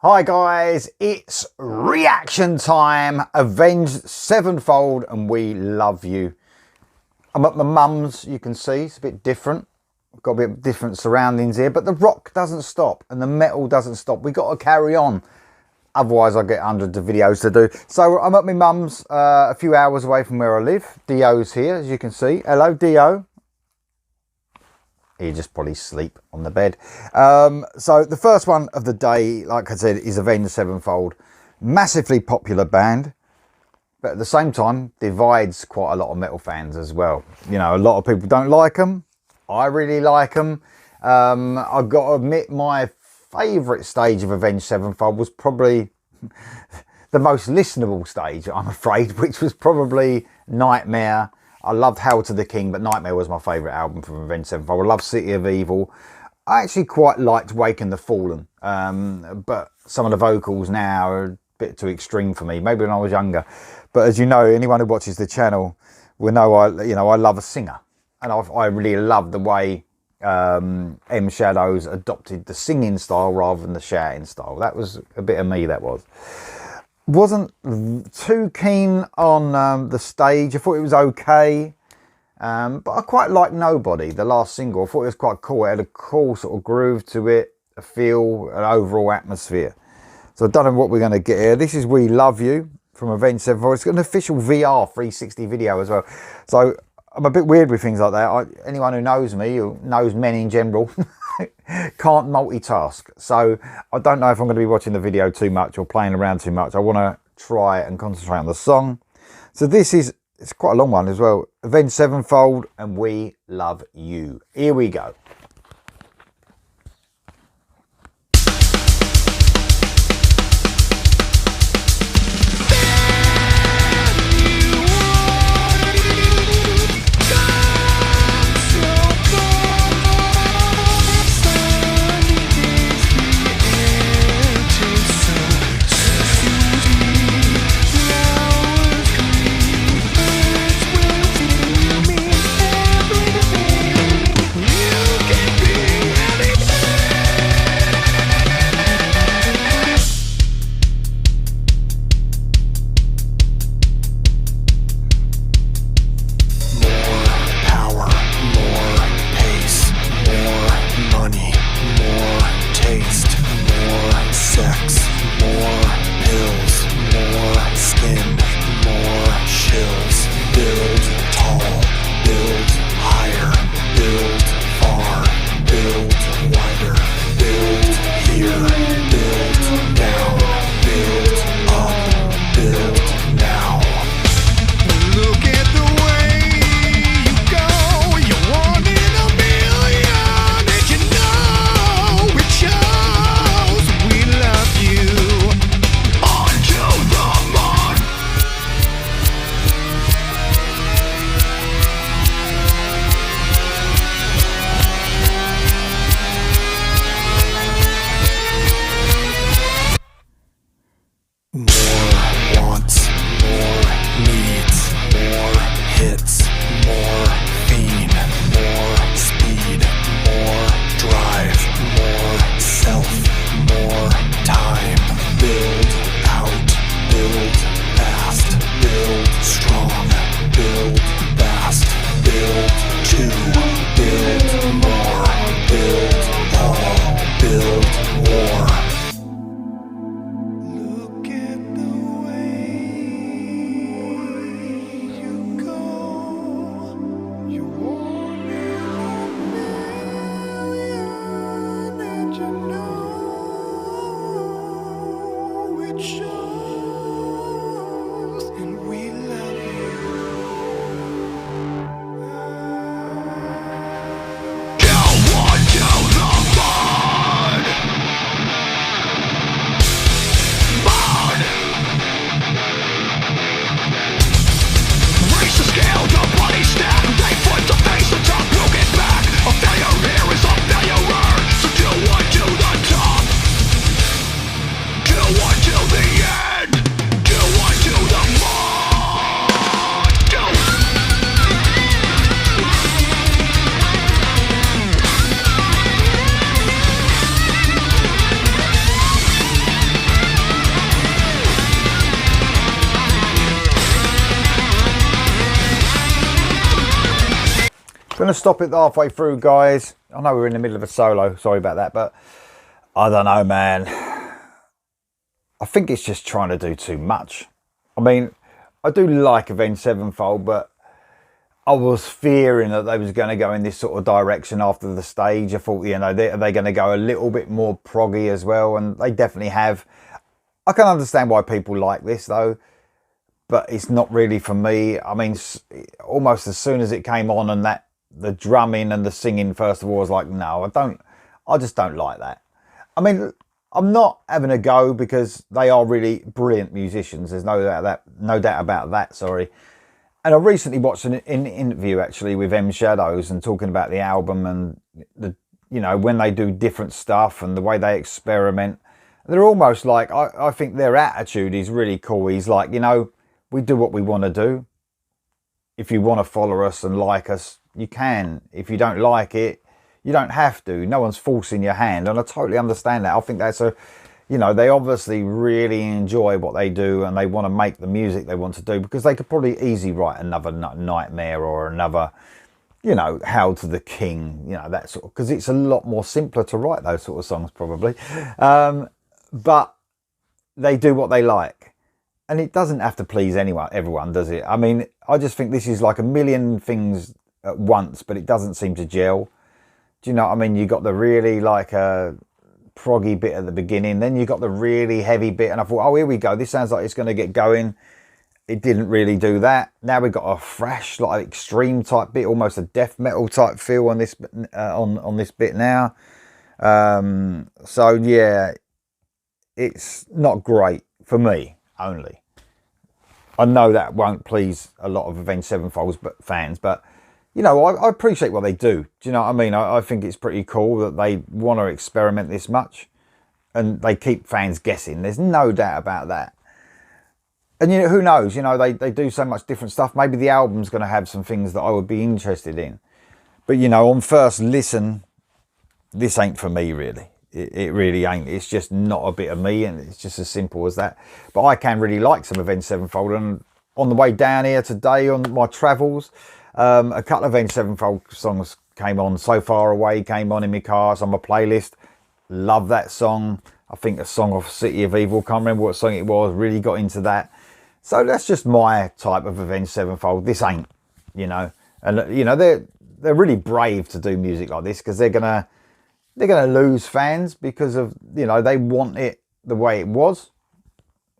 Hi guys, it's reaction time. Avenged Sevenfold and we love you. I'm at my mum's, you can see, it's a bit different. I've got a bit of different surroundings here, but the rock doesn't stop and the metal doesn't stop. We've got to carry on. Otherwise I get hundreds of videos to do. So I'm at my mum's, a few hours away from where I live. Dio's here, as you can see. Hello, Dio. He just probably sleep on the bed. So the first one of the day, like I said, is Avenged Sevenfold. Massively popular band, but at the same time divides quite a lot of metal fans as well. You know, a lot of people don't like them. I really like them. I've got to admit, my favourite stage of Avenged Sevenfold was probably the most listenable stage, I'm afraid, which was probably Nightmare. I loved Hail to the King, but Nightmare was my favourite album from Avenged Sevenfold. I love City of Evil. I actually quite liked Waken the Fallen, but some of the vocals now are a bit too extreme for me. Maybe when I was younger, but as you know, anyone who watches the channel will know I love a singer, and I really love the way M Shadows adopted the singing style rather than the shouting style. That was a bit of me. That was. Wasn't too keen on the stage. I thought it was okay, but I quite liked Nobody, the last single. I thought it was quite cool. It had a cool sort of groove to it, a feel, an overall atmosphere. So I don't know what we're going to get here. This is We Love You from Avenged Sevenfold. It's got an official VR 360 video as well. So I'm a bit weird with things like that. Anyone who knows me, who knows men in general, can't multitask. So I don't know if I'm going to be watching the video too much or playing around too much. I want to try and concentrate on the song. So it's quite a long one as well. Avenged Sevenfold and We Love You. Here we go. You Going to stop it halfway through, guys. I know we're in the middle of a solo. Sorry about that, but I don't know, man. I think it's just trying to do too much. I mean, I do like Avenged Sevenfold, but I was fearing that they was going to go in this sort of direction after the stage. I thought, you know, are they going to go a little bit more proggy as well? And they definitely have. I can understand why people like this, though, but it's not really for me. I mean, almost as soon as it came on and that the drumming and the singing, first of all, I was like, no, I just don't like that. I mean, I'm not having a go because they are really brilliant musicians. There's no doubt about that, sorry. And I recently watched an interview actually with M Shadows and talking about the album and the, you know, when they do different stuff and the way they experiment. They're almost like, I think their attitude is really cool. He's like, you know, we do what we want to do. If you want to follow us and like us, you can. If you don't like it, you don't have to. No one's forcing your hand. And I totally understand that. I think that's you know, they obviously really enjoy what they do and they want to make the music they want to do, because they could probably easily write another Nightmare or another, you know, Hail to the King, you know, that sort of, because it's a lot more simpler to write those sort of songs probably. But they do what they like. And it doesn't have to please everyone, does it? I mean, I just think this is like a million things at once, but it doesn't seem to gel. Do you know what I mean? You got the really like a proggy bit at the beginning, then you got the really heavy bit, and I thought, oh, here we go, this sounds like it's going to get going. It didn't really do that. Now we've got a thrash, like extreme type bit, almost a death metal type feel on this on this bit now. So yeah, it's not great for me only. I know that won't please a lot of Avenged Sevenfold fans, but you know, I appreciate what they do. Do you know what I mean? I think it's pretty cool that they want to experiment this much and they keep fans guessing. There's no doubt about that. And, you know, who knows? You know, they do so much different stuff. Maybe the album's going to have some things that I would be interested in. But, you know, on first listen, this ain't for me, really. It really ain't. It's just not a bit of me, and it's just as simple as that. But I can really like some Avenged Sevenfold. And on the way down here today on my travels, a couple of Avenged Sevenfold songs came on. So Far Away came on in my car. It's on my playlist. Love that song. I think a song off City of Evil. Can't remember what song it was. Really got into that. So that's just my type of Avenged Sevenfold. This ain't, you know. And, you know, they're really brave to do music like this, because they're gonna lose fans because of, you know, they want it the way it was.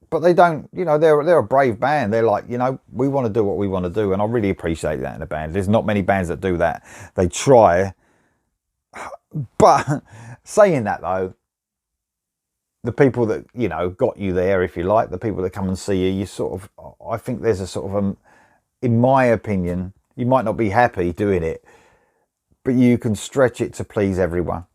But they don't, you know, they're a brave band. They're like, you know, we want to do what we want to do. And I really appreciate that in a band. There's not many bands that do that. They try. But saying that, though, the people that, you know, got you there, if you like, the people that come and see you, you sort of, I think there's a sort of, in my opinion, you might not be happy doing it, but you can stretch it to please everyone.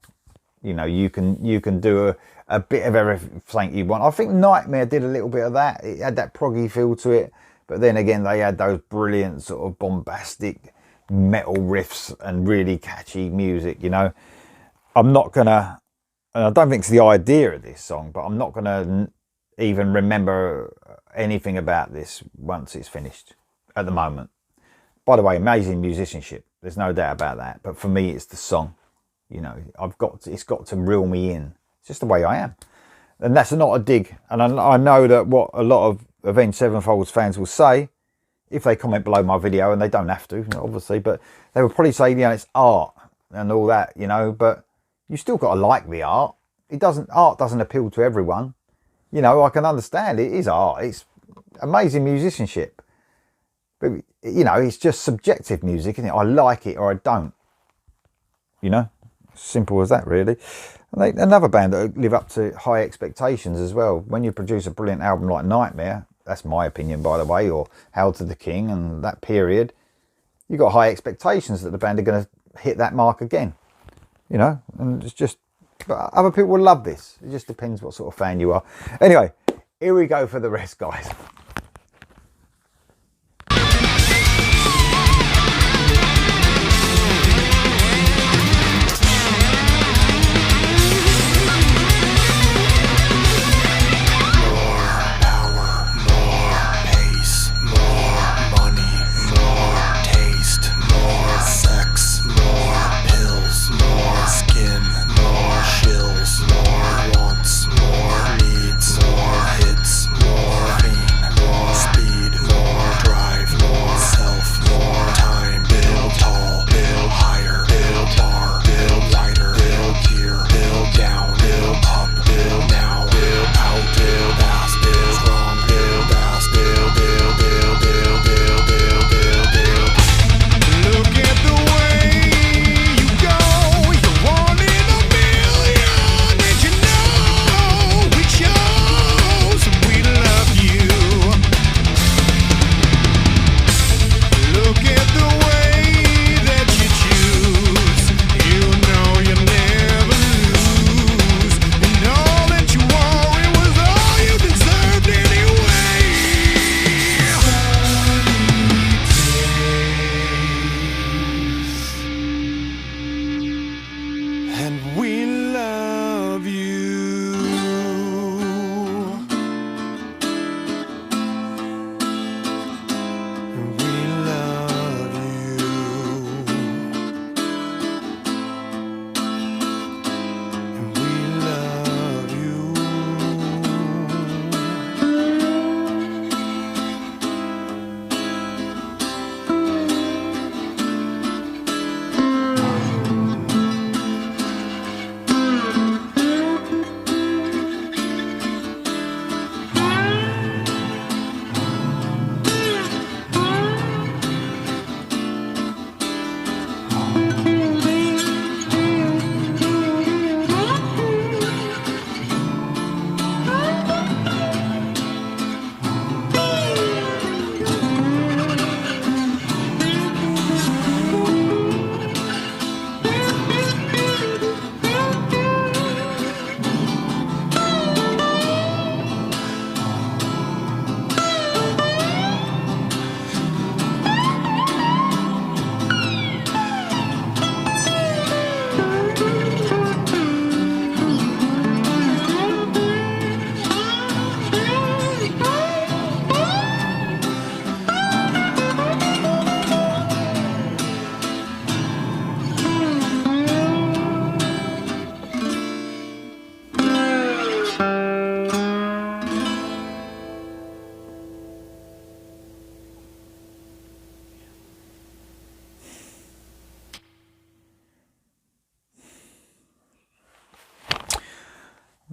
You know, you can do a bit of everything you want. I think Nightmare did a little bit of that. It had that proggy feel to it. But then again, they had those brilliant sort of bombastic metal riffs and really catchy music, you know. I'm not going to, and I don't think it's the idea of this song, but I'm not going to even remember anything about this once it's finished at the moment. By the way, amazing musicianship. There's no doubt about that. But for me, it's the song. You know, it's got to reel me in. It's just the way I am. And that's not a dig. And I know that what a lot of Avenged Sevenfold's fans will say, if they comment below my video, and they don't have to, obviously, but they will probably say, you know, it's art and all that, you know, but you still got to like the art. Art doesn't appeal to everyone. You know, I can understand it is art. It's amazing musicianship. But, you know, it's just subjective music, isn't it? I like it or I don't. You know? Simple as that, really. And another band that live up to high expectations as well. When you produce a brilliant album like Nightmare, that's my opinion, by the way, or Hail to the King and that period, you got high expectations that the band are going to hit that mark again. You know, and it's just, but other people will love this. It just depends what sort of fan you are. Anyway, here we go for the rest, guys. More pace, more money, more taste, more sex.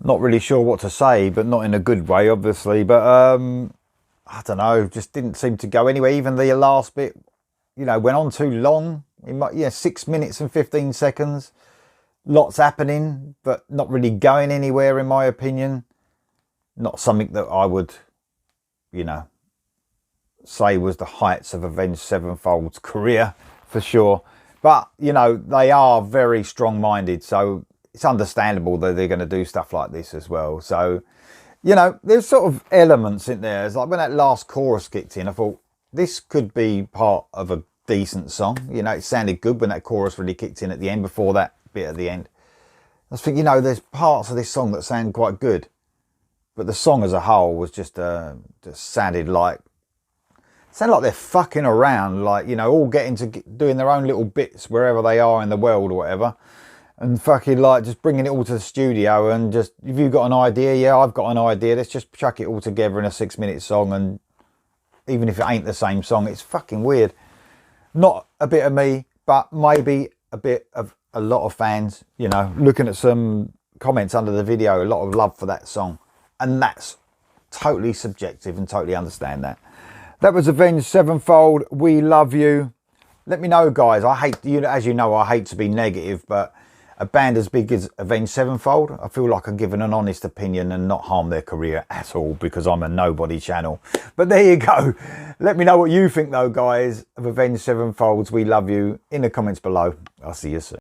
Not really sure what to say, but not in a good way, obviously. But I don't know, just didn't seem to go anywhere. Even the last bit, you know, went on too long. It might, yeah, 6 minutes and 15 seconds. Lots happening, but not really going anywhere, in my opinion. Not something that I would, you know, say was the heights of Avenged Sevenfold's career, for sure. But, you know, they are very strong-minded, so it's understandable that they're going to do stuff like this as well. So, you know, there's sort of elements in there. It's like when that last chorus kicked in, I thought, this could be part of a decent song. You know, it sounded good when that chorus really kicked in at the end, before that bit at the end. I was thinking, you know, there's parts of this song that sound quite good. But the song as a whole was just sounded like they're fucking around, like, you know, all getting to doing their own little bits wherever they are in the world or whatever, and fucking like just bringing it all to the studio and just, if you've got an idea, yeah, I've got an idea, let's just chuck it all together in a 6-minute song. And even if it ain't the same song, it's fucking weird. Not a bit of me, but maybe a bit of a lot of fans, you know, looking at some comments under the video, a lot of love for that song. And that's totally subjective and totally understand that. That was Avenged Sevenfold. We love you. Let me know, guys. I hate, you know, as you know, I hate to be negative, but a band as big as Avenged Sevenfold, I feel like I'm giving an honest opinion and not harm their career at all, because I'm a nobody channel. But there you go. Let me know what you think, though, guys, of Avenged Sevenfolds. We love you in the comments below. I'll see you soon.